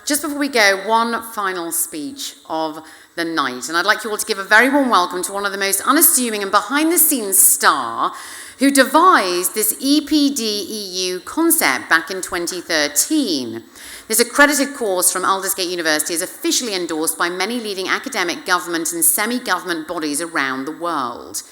just before we go, one final speech of the night. And I'd like you all to give a very warm welcome to one of the most unassuming and behind-the-scenes star who devised this EPD-EU concept back in 2013. This accredited course from Aldersgate University is officially endorsed by many leading academic, government and semi-government bodies around the world.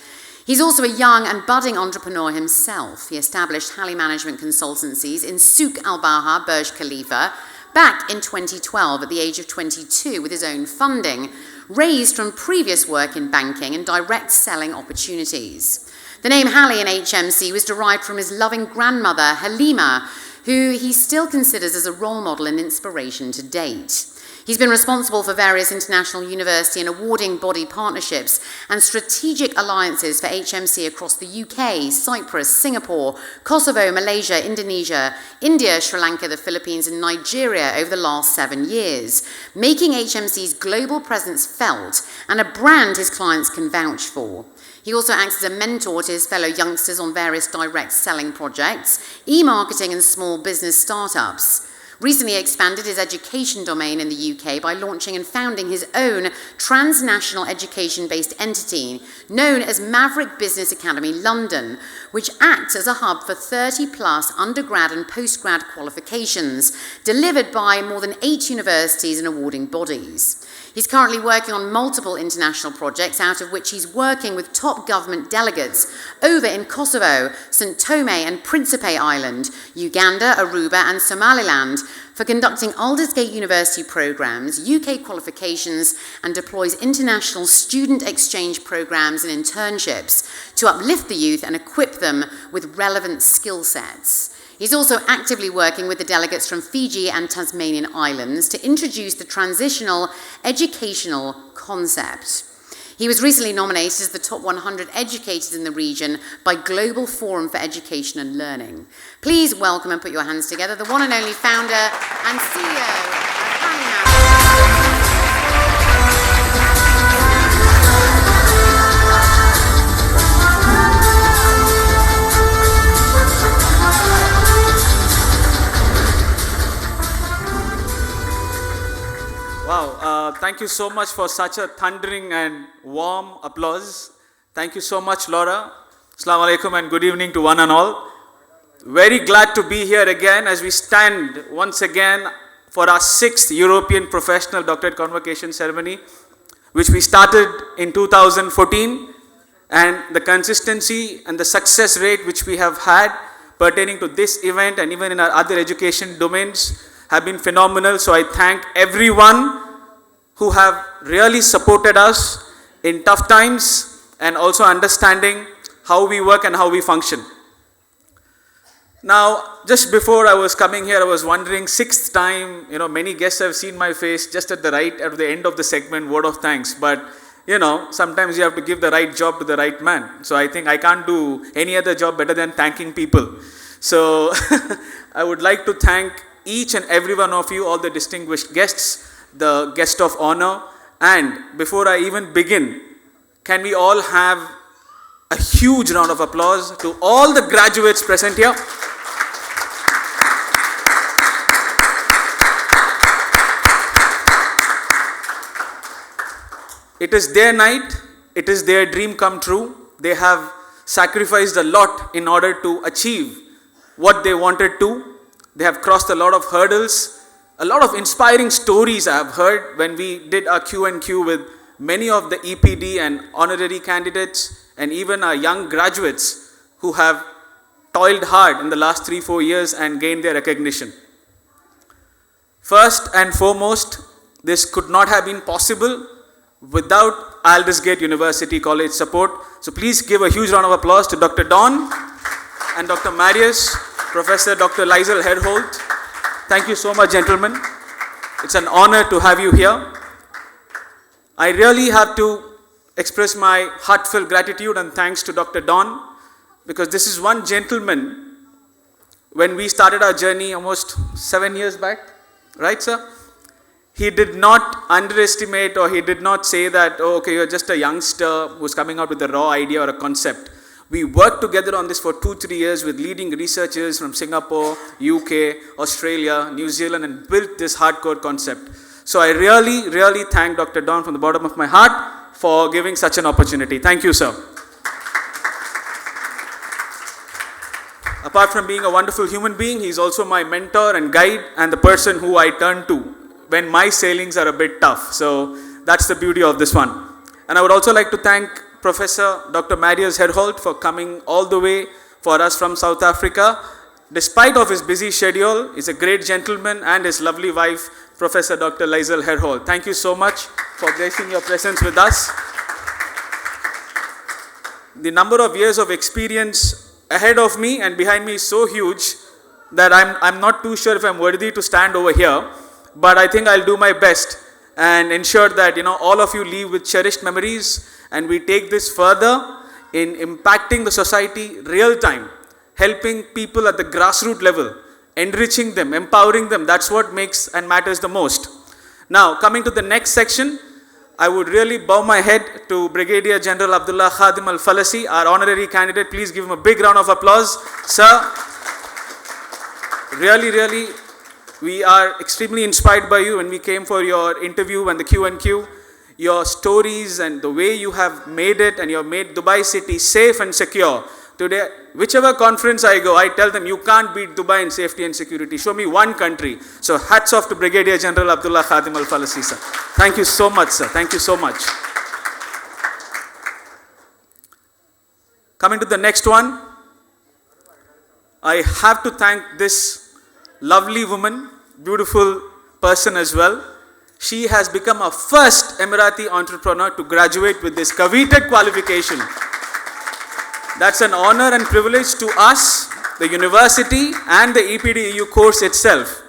He's also a young and budding entrepreneur himself. He established Hali Management Consultancies in Souk Al-Baha, Burj Khalifa, back in 2012 at the age of 22 with his own funding, raised from previous work in banking and direct selling opportunities. The name Hali in HMC was derived from his loving grandmother, Halima, who he still considers as a role model and inspiration to date. He's been responsible for various international university and awarding body partnerships and strategic alliances for HMC across the UK, Cyprus, Singapore, Kosovo, Malaysia, Indonesia, India, Sri Lanka, the Philippines and Nigeria over the last 7 years, making HMC's global presence felt and a brand his clients can vouch for. He also acts as a mentor to his fellow youngsters on various direct selling projects, e-marketing and small business startups. Recently expanded his education domain in the UK by launching and founding his own transnational education-based entity known as Maverick Business Academy London, which acts as a hub for 30-plus undergrad and postgrad qualifications delivered by more than 8 universities and awarding bodies. He's currently working on multiple international projects, out of which he's working with top government delegates over in Kosovo, St. Tome and Principe Island, Uganda, Aruba and Somaliland for conducting Aldersgate University programs, UK qualifications and deploys international student exchange programs and internships to uplift the youth and equip them with relevant skill sets. He's also actively working with the delegates from Fiji and Tasmanian Islands to introduce the transitional educational concept. He was recently nominated as the top 100 educators in the region by Global Forum for Education and Learning. Please welcome and put your hands together the one and only founder and CEO of Hali Management. Wow, thank you so much for such a thundering and warm applause. Thank you so much, Laura. Assalamu alaikum and good evening to one and all. Very glad to be here again as we stand once again for our 6th European Professional Doctorate Convocation Ceremony, which we started in 2014, and the consistency and the success rate which we have had pertaining to this event and even in our other education domains have been phenomenal. So I thank everyone who have really supported us in tough times and also understanding how we work and how we function. Now, just before I was coming here, I was wondering, 6th time, many guests have seen my face just at the end of the segment, word of thanks. But, sometimes you have to give the right job to the right man. So I think I can't do any other job better than thanking people. So I would like to thank each and every one of you, all the distinguished guests, the guest of honor. And before I even begin, can we all have a huge round of applause to all the graduates present here? It is their night, it is their dream come true. They have sacrificed a lot in order to achieve what they wanted to. They have crossed a lot of hurdles. A lot of inspiring stories I have heard when we did our Q&Q with many of the EPD and honorary candidates and even our young graduates who have toiled hard in the last 3-4 years and gained their recognition. First and foremost, this could not have been possible without Aldersgate University College support. So please give a huge round of applause to Dr. Don and Dr. Marius, Professor Dr. Liesel Herholt. Thank you so much, gentlemen. It's an honor to have you here. I really have to express my heartfelt gratitude and thanks to Dr. Don, because this is one gentleman, when we started our journey almost 7 years back, right, sir? He did not underestimate, or he did not say that, oh, okay, you're just a youngster who's coming out with a raw idea or a concept. We worked together on this for 2-3 years with leading researchers from Singapore, UK, Australia, New Zealand, and built this hardcore concept. So I really, really thank Dr. Don from the bottom of my heart for giving such an opportunity. Thank you, sir. Apart from being a wonderful human being, he's also my mentor and guide and the person who I turn to when my sailings are a bit tough. So that's the beauty of this one. And I would also like to thank Professor Dr. Marius Herholt for coming all the way for us from South Africa. Despite of his busy schedule, he's a great gentleman, and his lovely wife, Professor Dr. Lizel Herholt. Thank you so much for gracing your presence with us. The number of years of experience ahead of me and behind me is so huge that I'm not too sure if I'm worthy to stand over here, but I think I'll do my best and ensure that all of you leave with cherished memories, and we take this further in impacting the society real time, helping people at the grassroots level, enriching them, empowering them. That's what makes and matters the most. Now, coming to the next section, I would really bow my head to Brigadier General Abdullah Khadim Al-Falasi, our honorary candidate. Please give him a big round of applause. Sir, really, we are extremely inspired by you when we came for your interview and the Q&Q. Your stories and the way you have made it, and you have made Dubai city safe and secure. Today, whichever conference I go, I tell them you can't beat Dubai in safety and security. Show me one country. So hats off to Brigadier General Abdullah Khadim Al-Falasi, sir. Thank you so much, sir. Thank you so much. Coming to the next one, I have to thank this lovely woman, beautiful person as well. She has become our first Emirati entrepreneur to graduate with this coveted qualification. That's an honor and privilege to us, the university, and the EPD-EU course itself.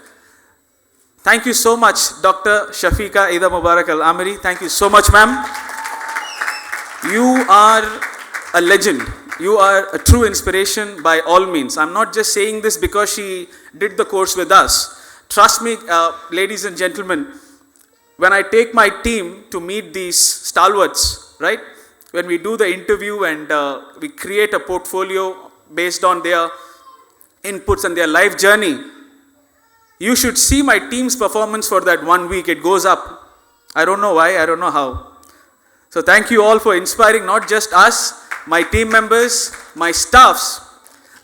Thank you so much, Dr. Shafiqa Ida Mubarak Al-Amiri. Thank you so much, ma'am. You are a legend. You are a true inspiration by all means. I'm not just saying this because she did the course with us. Trust me, ladies and gentlemen, when I take my team to meet these stalwarts, right? When we do the interview and we create a portfolio based on their inputs and their life journey, you should see my team's performance for that 1 week. It goes up. I don't know why, I don't know how. So thank you all for inspiring not just us, my team members, my staffs.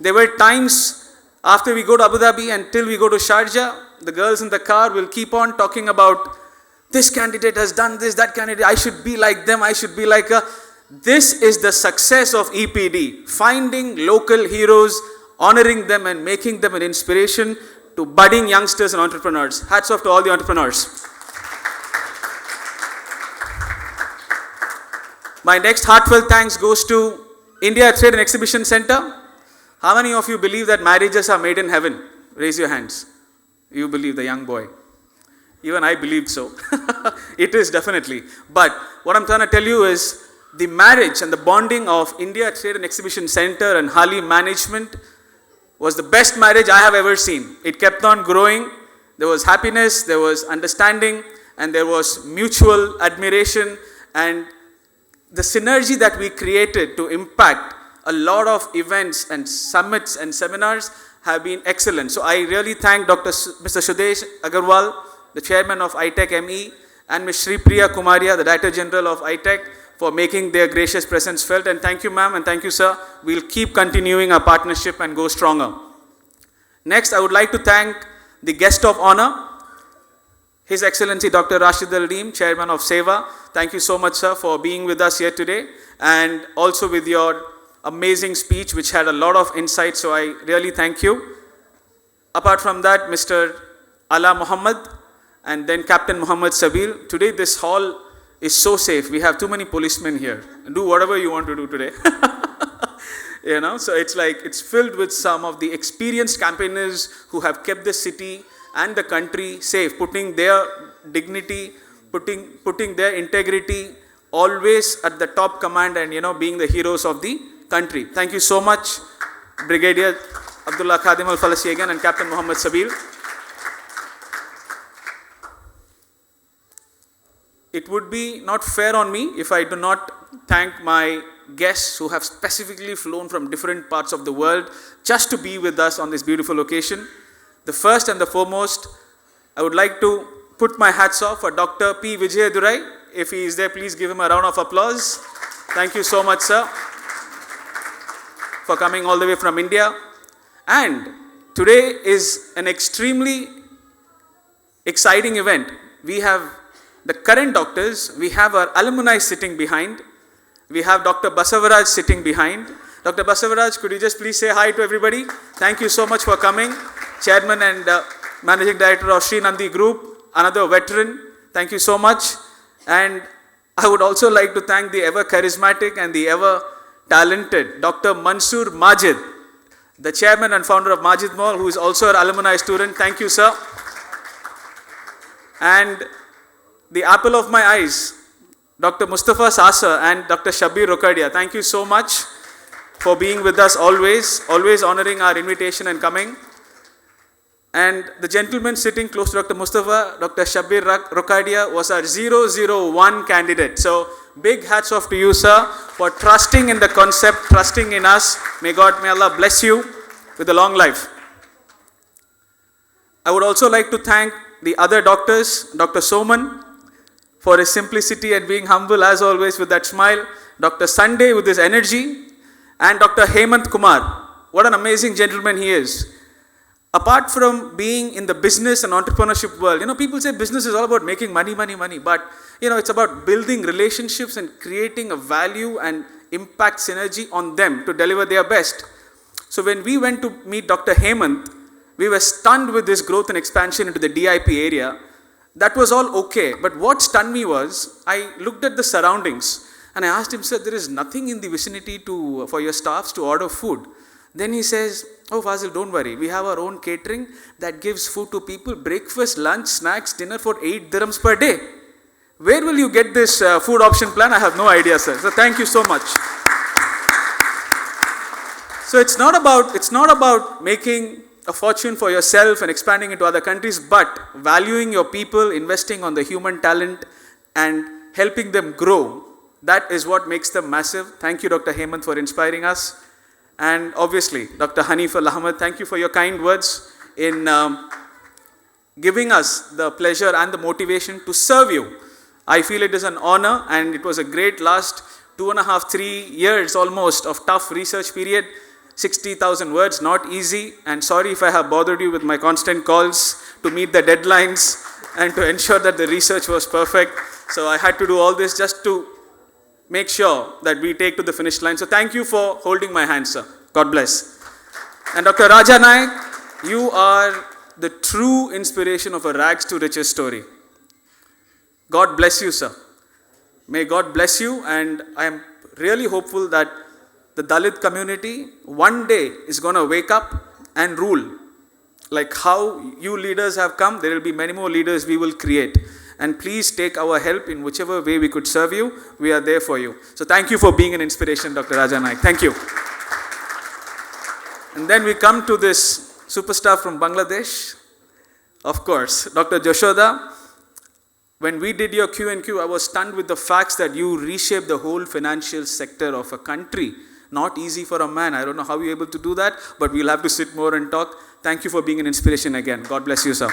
There were times after we go to Abu Dhabi until we go to Sharjah, the girls in the car will keep on talking about this candidate has done this, that candidate, I should be like them, I should be like her. This is the success of EPD, finding local heroes, honoring them and making them an inspiration to budding youngsters and entrepreneurs. Hats off to all the entrepreneurs. My next heartfelt thanks goes to India Trade and Exhibition Center. How many of you believe that marriages are made in heaven? Raise your hands. You believe, the young boy. Even I believed so. It is definitely. But what I'm trying to tell you is the marriage and the bonding of India Trade and Exhibition Center and Hali Management was the best marriage I have ever seen. It kept on growing. There was happiness, there was understanding, and there was mutual admiration, and the synergy that we created to impact a lot of events and summits and seminars have been excellent. So I really thank Mr. Sudesh Agarwal, the chairman of ITEC ME, and Ms. Sri Priya Kumaria, the Director General of ITEC, for making their gracious presence felt. And thank you, ma'am, and thank you, sir. We'll keep continuing our partnership and go stronger. Next, I would like to thank the guest of honor, His Excellency Dr. Rashid Al-Reem, Chairman of SEWA. Thank you so much, sir, for being with us here today, and also with your amazing speech, which had a lot of insight, so I really thank you. Apart from that, Mr. Ala Muhammad, and then Captain Muhammad Sabil. Today, this hall is so safe. We have too many policemen here. Do whatever you want to do today. You know, so it's like, it's filled with some of the experienced campaigners who have kept the city and the country safe, putting their dignity, putting their integrity always at the top command, and, you know, being the heroes of the country. Thank you so much, Brigadier Abdullah Khadim Al-Falasi again, and Captain Muhammad Sabil. It would be not fair on me if I do not thank my guests who have specifically flown from different parts of the world just to be with us on this beautiful occasion. The first and the foremost, I would like to put my hats off for Dr. P. Vijayadurai. If he is there, please give him a round of applause. Thank you so much, sir, for coming all the way from India. And today is an extremely exciting event. We have the current doctors, we have our alumni sitting behind, we have Dr. Basavaraj sitting behind. Dr. Basavaraj, could you just please say hi to everybody? Thank you so much for coming. Chairman and Managing Director of Sri Nandi Group, another veteran. Thank you so much. And I would also like to thank the ever charismatic and the ever talented Dr. Mansoor Majid, the chairman and founder of Majid Mall, who is also an alumni student. Thank you, sir. And the apple of my eyes, Dr. Mustafa Sasa and Dr. Shabir Rokadia. Thank you so much for being with us always honoring our invitation and coming. And the gentleman sitting close to Dr. Mustafa, Dr. Shabir Rokadia, was our 001 candidate. So big hats off to you, sir, for trusting in the concept, trusting in us. May Allah bless you with a long life. I would also like to thank the other doctors, Dr. Soman, for his simplicity and being humble as always with that smile, Dr. Sunday with his energy, and Dr. Hemant Kumar. What an amazing gentleman he is. Apart from being in the business and entrepreneurship world, people say business is all about making money, but it's about building relationships and creating a value and impact synergy on them to deliver their best. So when we went to meet Dr. Hemant, we were stunned with this growth and expansion into the DIP area. That was all okay, but what stunned me was, I looked at the surroundings and I asked him, sir, there is nothing in the vicinity for your staffs to order food. Then he says, oh Fazil, don't worry, we have our own catering that gives food to people, breakfast, lunch, snacks, dinner for 8 dirhams per day. Where will you get this food option plan? I have no idea, sir. So thank you so much. So it's not about making a fortune for yourself and expanding into other countries, but valuing your people, investing on the human talent and helping them grow. That is what makes them massive. Thank you, Dr. Hemant, for inspiring us. And obviously, Dr. Hanif Al-Ahmad, thank you for your kind words in giving us the pleasure and the motivation to serve you. I feel it is an honor, and it was a great last 2.5, 3 years almost of tough research period. 60,000 words, not easy, and sorry if I have bothered you with my constant calls to meet the deadlines and to ensure that the research was perfect. So I had to do all this just to make sure that we take to the finish line. So thank you for holding my hand, sir. God bless. And Dr. Raja Naik, you are the true inspiration of a rags to riches story. God bless you, sir. May God bless you, and I am really hopeful that the Dalit community one day is going to wake up and rule. Like how you leaders have come, there will be many more leaders we will create. And please take our help in whichever way we could serve you. We are there for you. So thank you for being an inspiration, Dr. Raja Naik. Thank you. And then we come to this superstar from Bangladesh. Of course, Dr. Joshoda. When we did your Q&Q, I was stunned with the facts that you reshaped the whole financial sector of a country. Not easy for a man. I don't know how you're able to do that, but we'll have to sit more and talk. Thank you for being an inspiration again. God bless you, sir.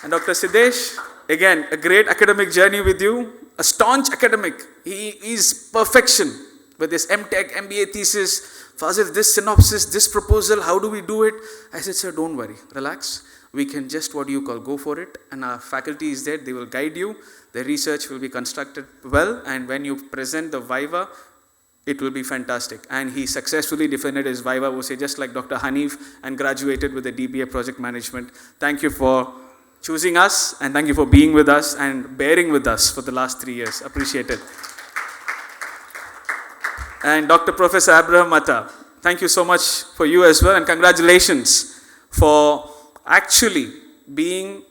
And Dr. Siddesh, again, a great academic journey with you. A staunch academic. He is perfection with his MTech, MBA thesis. Fazil, this synopsis, this proposal, how do we do it? I said, sir, don't worry. Relax. We can just, go for it. And our faculty is there. They will guide you. The research will be constructed well. And when you present the Viva, it will be fantastic. And he successfully defended his Viva, just like Dr. Hanif, and graduated with a DBA project management. Thank you for choosing us, and thank you for being with us and bearing with us for the last 3 years. Appreciate it. And Dr. Professor Abraham Mata, thank you so much for you as well, and congratulations for actually being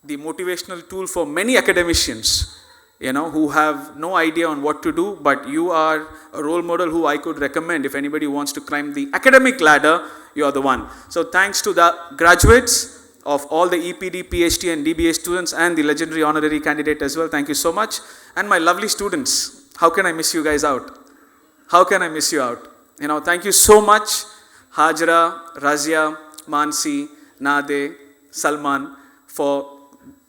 the motivational tool for many academicians, who have no idea on what to do, but you are a role model who I could recommend. If anybody wants to climb the academic ladder, you are the one. So thanks to the graduates of all the EPD, PhD and DBA students and the legendary honorary candidate as well. Thank you so much. And my lovely students. how can I miss you guys out? How can I miss you out? Thank you so much, Hajra, Razia, Mansi, Nade, Salman, for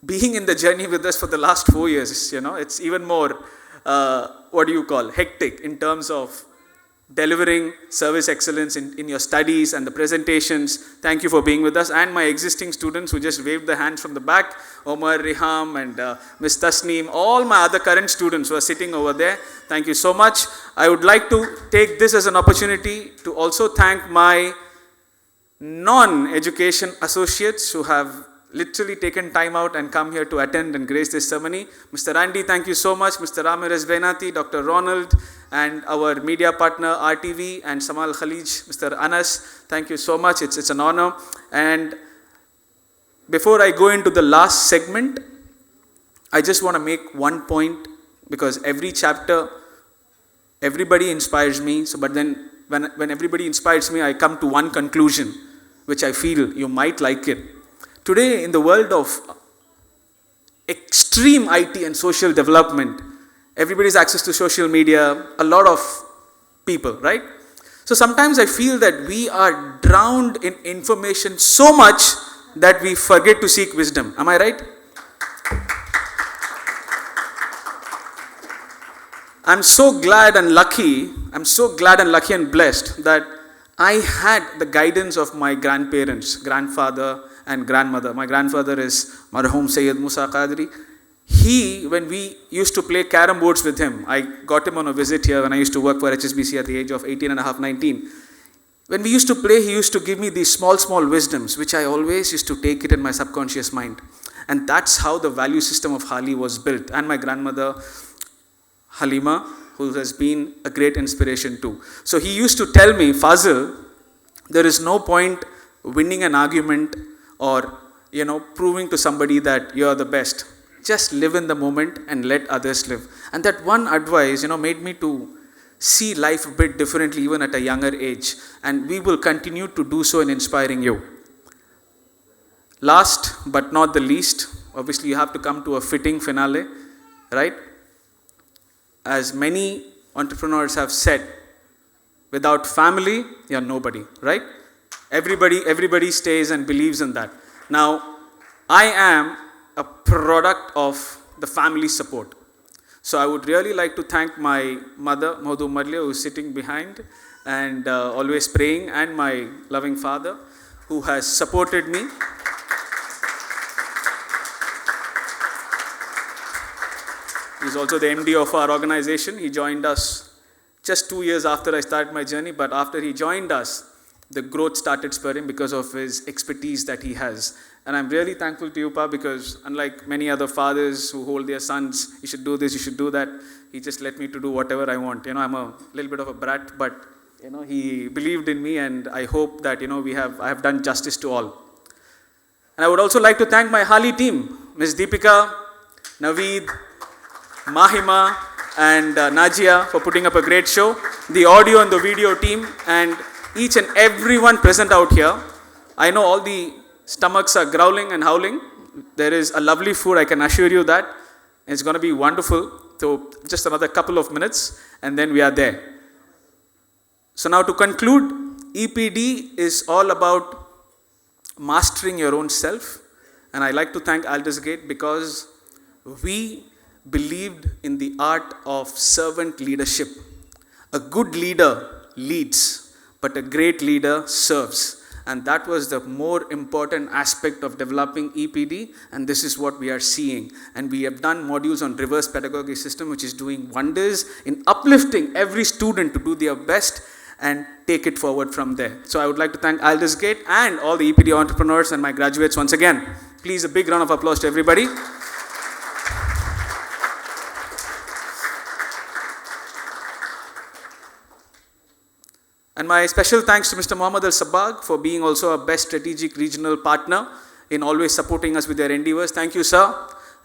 being in the journey with us for the last 4 years. It's even more, hectic in terms of delivering service excellence in your studies and the presentations. Thank you for being with us. And my existing students who just waved their hands from the back, Omar, Riham, and Ms. Tasneem, all my other current students who are sitting over there, thank you so much. I would like to take this as an opportunity to also thank my non-education associates who have literally taken time out and come here to attend and grace this ceremony. Mr. Andy, thank you so much. Mr. Ramirez Benati, Dr. Ronald, and our media partner RTV and Samal Khalij, Mr. Anas, thank you so much. It's an honor. And before I go into the last segment, I just want to make one point, because every chapter, everybody inspires me. But then when everybody inspires me, I come to one conclusion, which I feel you might like it. Today, in the world of extreme IT and social development, everybody's access to social media, a lot of people, right? So sometimes I feel that we are drowned in information so much that we forget to seek wisdom. Am I right? I'm so glad and lucky and blessed that I had the guidance of my grandparents, grandfather and grandmother. My grandfather is Marhum Sayyid Musa Qadri. When we used to play carom boards with him, I got him on a visit here when I used to work for HSBC at the age of 18 and a half, 19. When we used to play, he used to give me these small wisdoms, which I always used to take it in my subconscious mind. And that's how the value system of Hali was built. And my grandmother, Halima, who has been a great inspiration too. So he used to tell me, Fazil, there is no point winning an argument or, proving to somebody that you're the best. Just live in the moment and let others live. And that one advice, made me to see life a bit differently even at a younger age. And we will continue to do so in inspiring you. Last but not the least, obviously you have to come to a fitting finale, right? As many entrepreneurs have said, without family, you're nobody, right? Everybody stays and believes in that. Now, I am a product of the family support. So I would really like to thank my mother, Modu Marlia, who is sitting behind and always praying, and my loving father, who has supported me. He's also the MD of our organization. He joined us just 2 years after I started my journey, but after he joined us, the growth started spurring because of his expertise that he has. And I'm really thankful to you, Pa, because unlike many other fathers who hold their sons, you should do this, you should do that, he just let me to do whatever I want. I'm a little bit of a brat, but he believed in me, and I hope that I have done justice to all. And I would also like to thank my Hali team, Ms. Deepika, Naveed, Mahima, and Najia for putting up a great show, the audio and the video team, and each and everyone present out here. I know all the stomachs are growling and howling. There is a lovely food, I can assure you that. It's going to be wonderful. So just another couple of minutes and then we are there. So now to conclude, EPD is all about mastering your own self. And I like to thank Aldous Gate because we believed in the art of servant leadership. A good leader leads, but a great leader serves. And that was the more important aspect of developing EPD, and this is what we are seeing. And we have done modules on reverse pedagogy system, which is doing wonders in uplifting every student to do their best and take it forward from there. So I would like to thank Aldous Gate and all the EPD entrepreneurs and my graduates once again. Please, a big round of applause to everybody. And my special thanks to Mr. Mohammad Al-Sabag for being also a best strategic regional partner in always supporting us with their endeavors. Thank you, sir.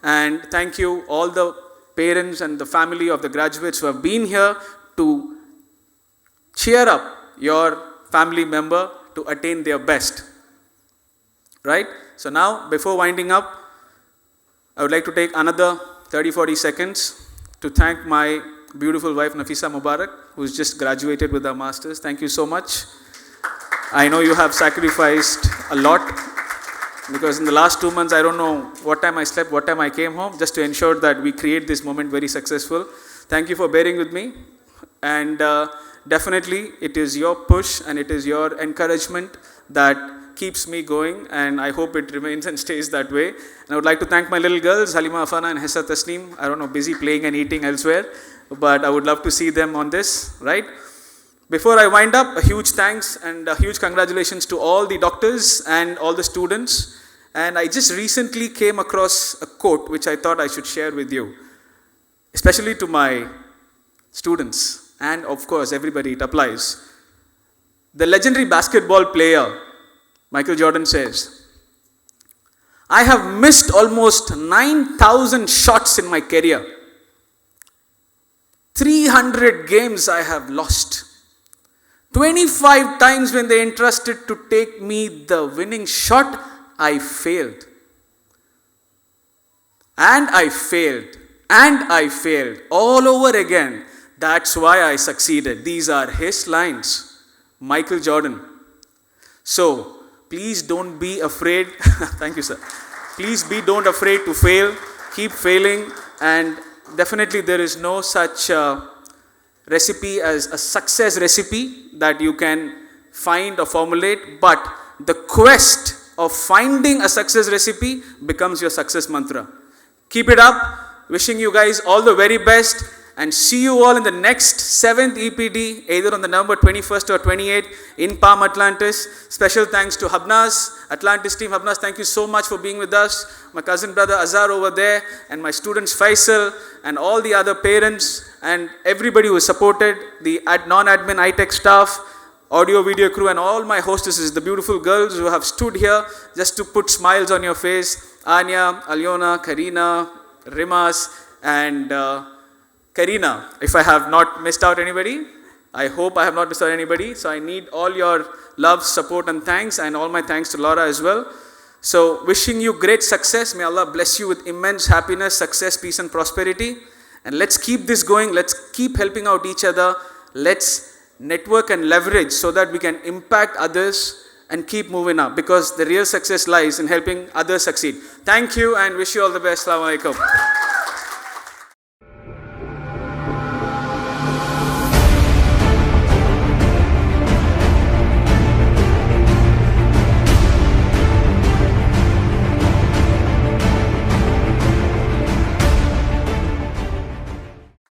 And thank you all the parents and the family of the graduates who have been here to cheer up your family member to attain their best. Right? So now, before winding up, I would like to take another 30-40 seconds to thank my beautiful wife Nafisa Mubarak, who's just graduated with her masters. Thank you so much. I know you have sacrificed a lot, because in the last 2 months, I don't know what time I slept, what time I came home, just to ensure that we create this moment very successful. Thank you for bearing with me. And definitely, it is your push and it is your encouragement that keeps me going, and I hope it remains and stays that way. And I would like to thank my little girls, Halima Afana and Hessa Tasneem. I don't know, busy playing and eating elsewhere, but I would love to see them on this, right? Before I wind up, a huge thanks and a huge congratulations to all the doctors and all the students. And I just recently came across a quote which I thought I should share with you, especially to my students, and of course everybody, it applies. The legendary basketball player Michael Jordan says, "I have missed almost 9,000 shots in my career. 300 games I have lost. 25 times when they entrusted to take me the winning shot, I failed. And I failed. And I failed. All over again. That's why I succeeded." These are his lines. Michael Jordan. So, please don't be afraid. Thank you, sir. Please don't afraid to fail. Keep failing. And definitely there is no such recipe as a success recipe that you can find or formulate. But the quest of finding a success recipe becomes your success mantra. Keep it up. Wishing you guys all the very best. And see you all in the next 7th EPD, either on the November 21st or 28th in Palm, Atlantis. Special thanks to Habnas, Atlantis team. Habnas, thank you so much for being with us. My cousin brother Azhar over there, and my students Faisal, and all the other parents, and everybody who supported, the non-admin iTech staff, audio video crew, and all my hostesses, the beautiful girls who have stood here just to put smiles on your face. Anya, Alyona, Karina, Rimas, and Karina, if I have not missed out anybody, I hope I have not missed out anybody. So I need all your love, support and thanks, and all my thanks to Laura as well. So wishing you great success. May Allah bless you with immense happiness, success, peace and prosperity. And let's keep this going. Let's keep helping out each other. Let's network and leverage so that we can impact others and keep moving up, because the real success lies in helping others succeed. Thank you and wish you all the best. Assalamu alaikum.